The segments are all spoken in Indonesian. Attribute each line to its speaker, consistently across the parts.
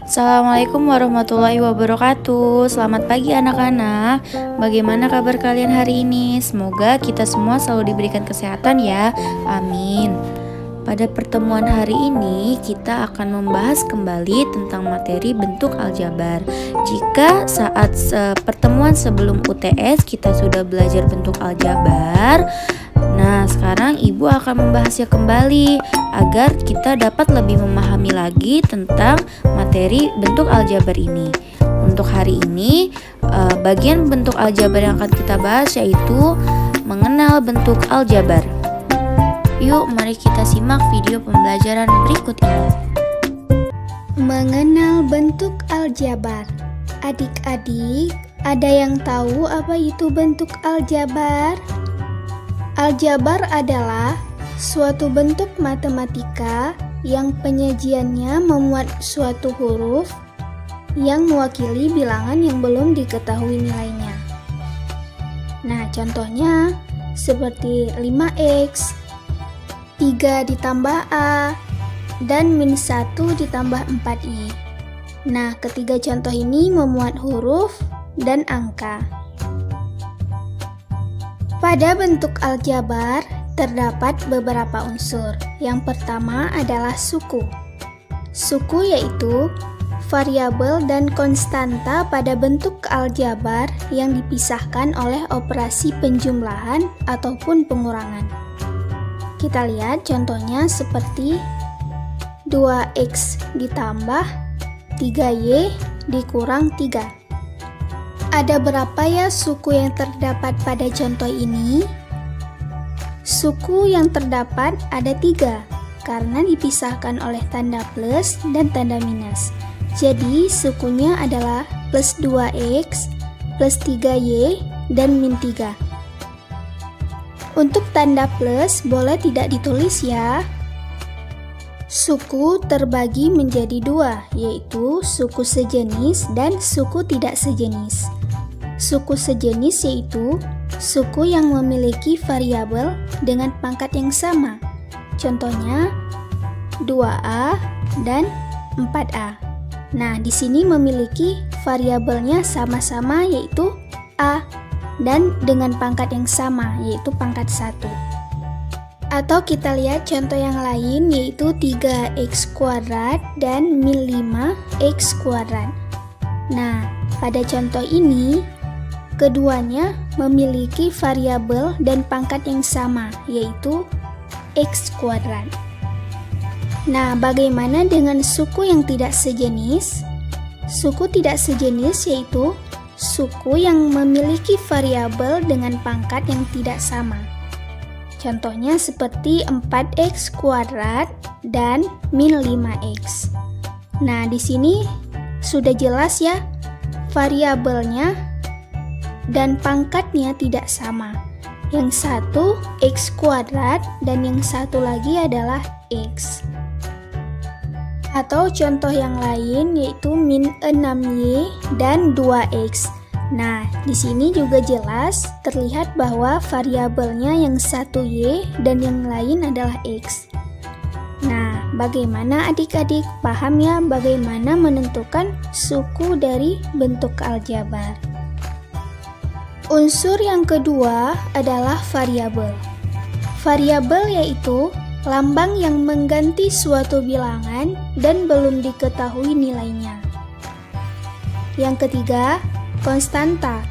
Speaker 1: Assalamualaikum warahmatullahi wabarakatuh. Selamat pagi anak-anak. Bagaimana kabar kalian hari ini? Semoga kita semua selalu diberikan kesehatan ya. Amin. Pada pertemuan hari ini kita akan membahas kembali tentang materi bentuk aljabar. Jika saat pertemuan sebelum UTS kita sudah belajar bentuk aljabar, nah sekarang ibu akan membahasnya kembali agar kita dapat lebih memahami lagi tentang materi bentuk aljabar ini. Untuk hari ini bagian bentuk aljabar yang akan kita bahas yaitu mengenal bentuk aljabar. Yuk mari kita simak video pembelajaran berikut ini.
Speaker 2: Mengenal bentuk aljabar. Adik-adik, ada yang tahu apa itu bentuk aljabar? Aljabar adalah suatu bentuk matematika yang penyajiannya memuat suatu huruf yang mewakili bilangan yang belum diketahui nilainya. Nah, contohnya seperti 5x, 3 ditambah A, dan min 1 ditambah 4i. Nah, ketiga contoh ini memuat huruf dan angka. Pada bentuk aljabar, terdapat beberapa unsur. Yang pertama adalah suku. Suku yaitu variabel dan konstanta pada bentuk aljabar yang dipisahkan oleh operasi penjumlahan ataupun pengurangan. Kita lihat contohnya seperti 2x ditambah 3y dikurang 3. Ada berapa ya suku yang terdapat pada contoh ini? Suku yang terdapat ada 3 karena dipisahkan oleh tanda plus dan tanda minus. Jadi sukunya adalah plus 2x, plus 3y, dan min 3. Untuk tanda plus boleh tidak ditulis ya. Suku terbagi menjadi 2, yaitu suku sejenis dan suku tidak sejenis. Suku sejenis yaitu suku yang memiliki variabel dengan pangkat yang sama. Contohnya 2A dan 4A. Nah, di sini memiliki variabelnya sama-sama yaitu A dan dengan pangkat yang sama yaitu pangkat 1. Atau kita lihat contoh yang lain yaitu 3x kuadrat dan min 5x kuadrat. Nah, pada contoh ini keduanya memiliki variabel dan pangkat yang sama yaitu x kuadrat. Nah, bagaimana dengan suku yang tidak sejenis? Suku tidak sejenis yaitu suku yang memiliki variabel dengan pangkat yang tidak sama. Contohnya seperti 4x kuadrat dan min 5x. Nah, di sini sudah jelas ya, variabelnya dan pangkatnya tidak sama. Yang satu x kuadrat dan yang satu lagi adalah x. Atau contoh yang lain yaitu min 6y dan 2x. Nah, di sini juga jelas terlihat bahwa variabelnya yang satu y dan yang lain adalah x. Nah, bagaimana adik-adik paham ya bagaimana menentukan suku dari bentuk aljabar? Unsur yang kedua adalah variabel. Variabel yaitu lambang yang mengganti suatu bilangan dan belum diketahui nilainya. Yang ketiga, konstanta.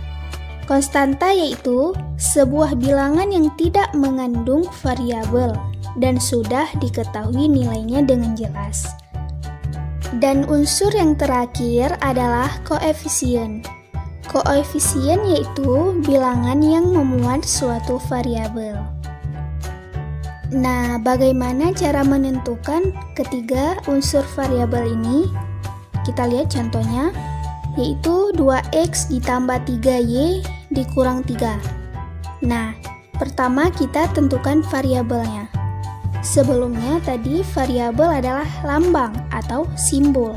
Speaker 2: Konstanta yaitu sebuah bilangan yang tidak mengandung variabel dan sudah diketahui nilainya dengan jelas. Dan unsur yang terakhir adalah koefisien. Koefisien yaitu bilangan yang memuat suatu variabel. Nah, bagaimana cara menentukan ketiga unsur variabel ini? Kita lihat contohnya, yaitu 2x ditambah 3y dikurang 3. Nah, pertama kita tentukan variabelnya. Sebelumnya tadi variabel adalah lambang atau simbol.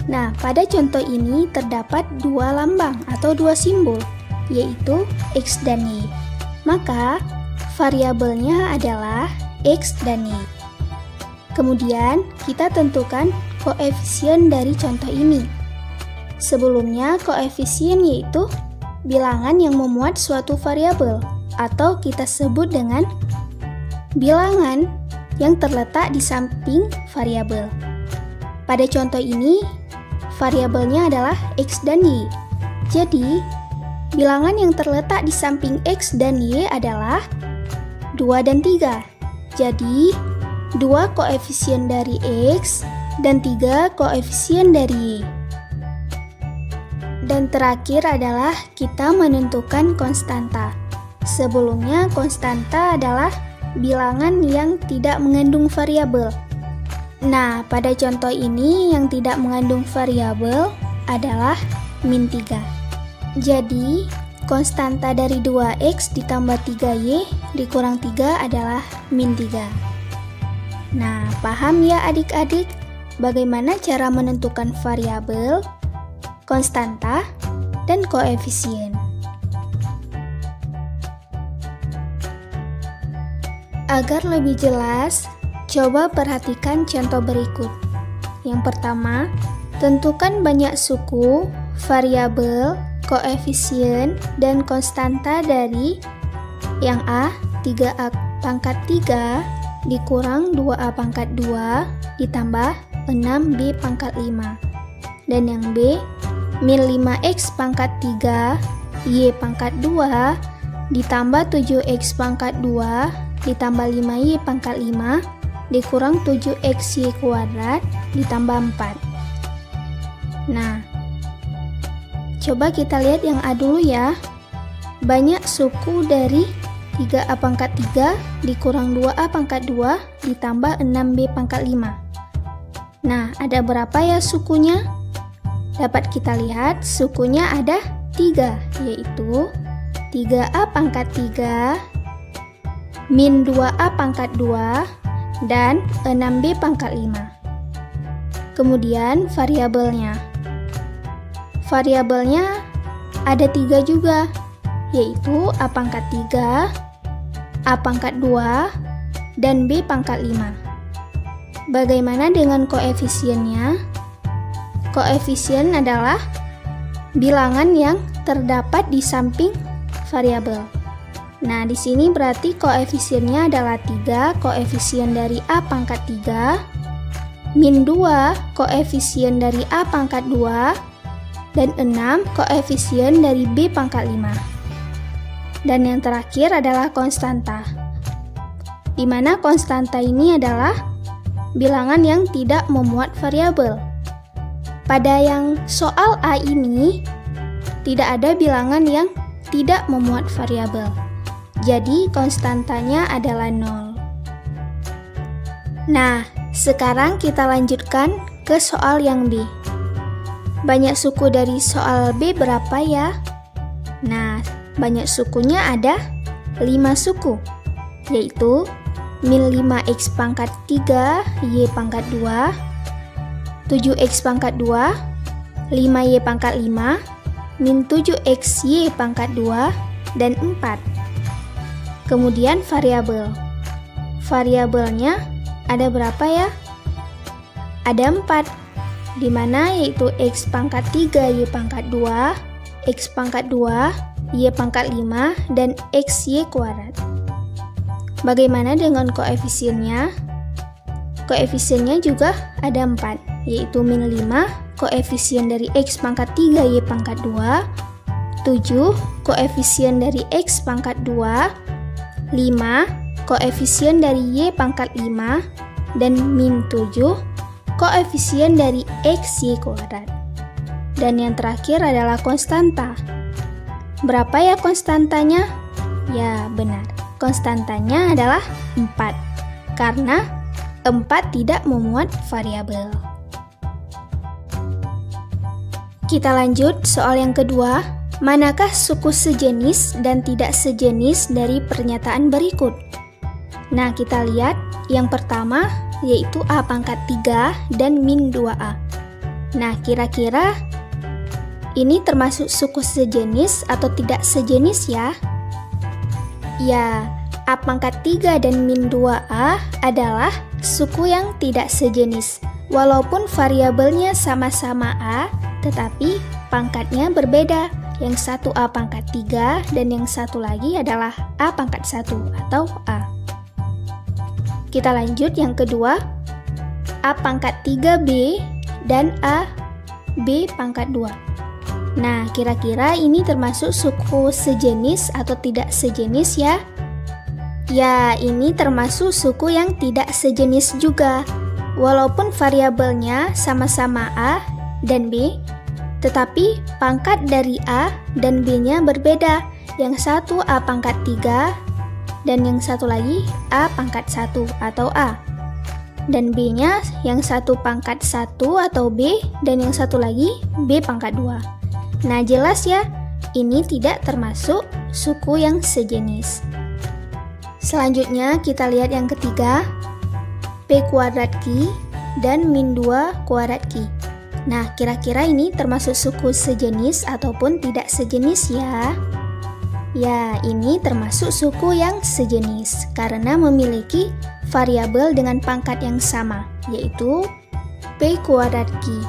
Speaker 2: Nah, pada contoh ini terdapat 2 lambang atau 2 simbol, yaitu x dan y. Maka, variabelnya adalah x dan y. Kemudian, kita tentukan koefisien dari contoh ini. Sebelumnya, koefisien yaitu bilangan yang memuat suatu variabel, atau kita sebut dengan bilangan yang terletak di samping variabel. Pada contoh ini, variabelnya adalah X dan Y. Jadi, bilangan yang terletak di samping X dan Y adalah 2 dan 3. Jadi, 2 koefisien dari X dan 3 koefisien dari Y. Dan terakhir adalah kita menentukan konstanta. Sebelumnya, konstanta adalah bilangan yang tidak mengandung variabel. Nah, pada contoh ini yang tidak mengandung variabel adalah min 3. Jadi, konstanta dari 2X ditambah 3Y dikurang 3 adalah min 3. Nah, paham ya adik-adik bagaimana cara menentukan variabel, konstanta, dan koefisien? Agar lebih jelas, coba perhatikan contoh berikut. Yang pertama, tentukan banyak suku, variabel, koefisien, dan konstanta dari yang A, 3A pangkat 3 dikurang 2A pangkat 2 ditambah 6B pangkat 5. Dan yang B, min 5X pangkat 3 Y pangkat 2 ditambah 7X pangkat 2 ditambah 5Y pangkat 5 dikurang 7XY kuadrat ditambah 4. Nah, coba kita lihat yang A dulu ya. Banyak suku dari 3A pangkat 3 dikurang 2A pangkat 2 ditambah 6B pangkat 5. Nah, ada berapa ya sukunya? Dapat kita lihat sukunya ada 3, yaitu 3A pangkat 3, min 2A pangkat 2, dan 6B pangkat 5. Kemudian variabelnya. Variabelnya ada 3 juga, yaitu A pangkat 3, A pangkat 2, dan B pangkat 5. Bagaimana dengan koefisiennya? Koefisien adalah bilangan yang terdapat di samping variabel. Nah, di sini berarti koefisiennya adalah 3, koefisien dari A pangkat 3, min 2, koefisien dari A pangkat 2, dan 6, koefisien dari B pangkat 5. Dan yang terakhir adalah konstanta, di mana konstanta ini adalah bilangan yang tidak memuat variabel. Pada yang soal A ini, tidak ada bilangan yang tidak memuat variabel. Jadi, konstantanya adalah 0. Nah, sekarang kita lanjutkan ke soal yang B. Banyak suku dari soal B berapa ya? Nah, banyak sukunya ada 5 suku, yaitu min 5X pangkat 3 Y pangkat 2, 7X pangkat 2, 5Y pangkat 5, min 7XY pangkat 2, dan 4. Kemudian variabel. Variabelnya ada berapa ya? Ada 4, di mana yaitu X pangkat 3 Y pangkat 2, X pangkat 2, Y pangkat 5, dan XY kuadrat. Bagaimana dengan koefisiennya? Koefisiennya juga ada 4, yaitu min 5, koefisien dari X pangkat 3 Y pangkat 2, 7, koefisien dari X pangkat 2, 5, koefisien dari Y pangkat 5, dan min 7, koefisien dari XY kuadrat. Dan yang terakhir adalah konstanta. Berapa ya konstantanya? Ya, benar. Konstantanya adalah 4, karena 4 tidak memuat variabel. Kita lanjut soal yang kedua. Manakah suku sejenis dan tidak sejenis dari pernyataan berikut? Nah, kita lihat yang pertama yaitu A pangkat 3 dan min 2A. Nah, kira-kira ini termasuk suku sejenis atau tidak sejenis ya? Ya, A pangkat 3 dan min 2A adalah suku yang tidak sejenis. Walaupun variabelnya sama-sama A, tetapi pangkatnya berbeda. Yang satu A pangkat 3 dan yang satu lagi adalah A pangkat 1 atau A. Kita lanjut yang kedua, A pangkat 3B dan A B pangkat 2. Nah, kira-kira ini termasuk suku sejenis atau tidak sejenis ya? Ya, ini termasuk suku yang tidak sejenis juga. Walaupun variabelnya sama-sama A dan B, tetapi pangkat dari A dan B-nya berbeda. Yang satu A pangkat 3 dan yang satu lagi A pangkat 1 atau A. Dan B-nya yang satu pangkat 1 atau B dan yang satu lagi B pangkat 2. Nah, jelas ya, ini tidak termasuk suku yang sejenis. Selanjutnya kita lihat yang ketiga, P kuadrat Q dan min 2 kuadrat Q. Nah, kira-kira ini termasuk suku sejenis ataupun tidak sejenis ya? Ya, ini termasuk suku yang sejenis karena memiliki variabel dengan pangkat yang sama, yaitu P kuadrat Q.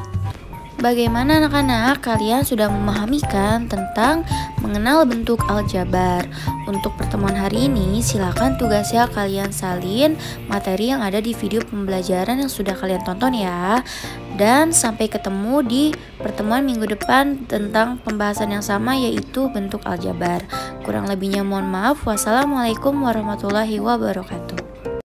Speaker 1: Bagaimana anak-anak, kalian sudah memahami kan tentang mengenal bentuk aljabar? Untuk pertemuan hari ini, silakan tugasnya kalian salin materi yang ada di video pembelajaran yang sudah kalian tonton ya. Dan sampai ketemu di pertemuan minggu depan tentang pembahasan yang sama, yaitu bentuk aljabar. Kurang lebihnya mohon maaf. Wassalamualaikum warahmatullahi wabarakatuh.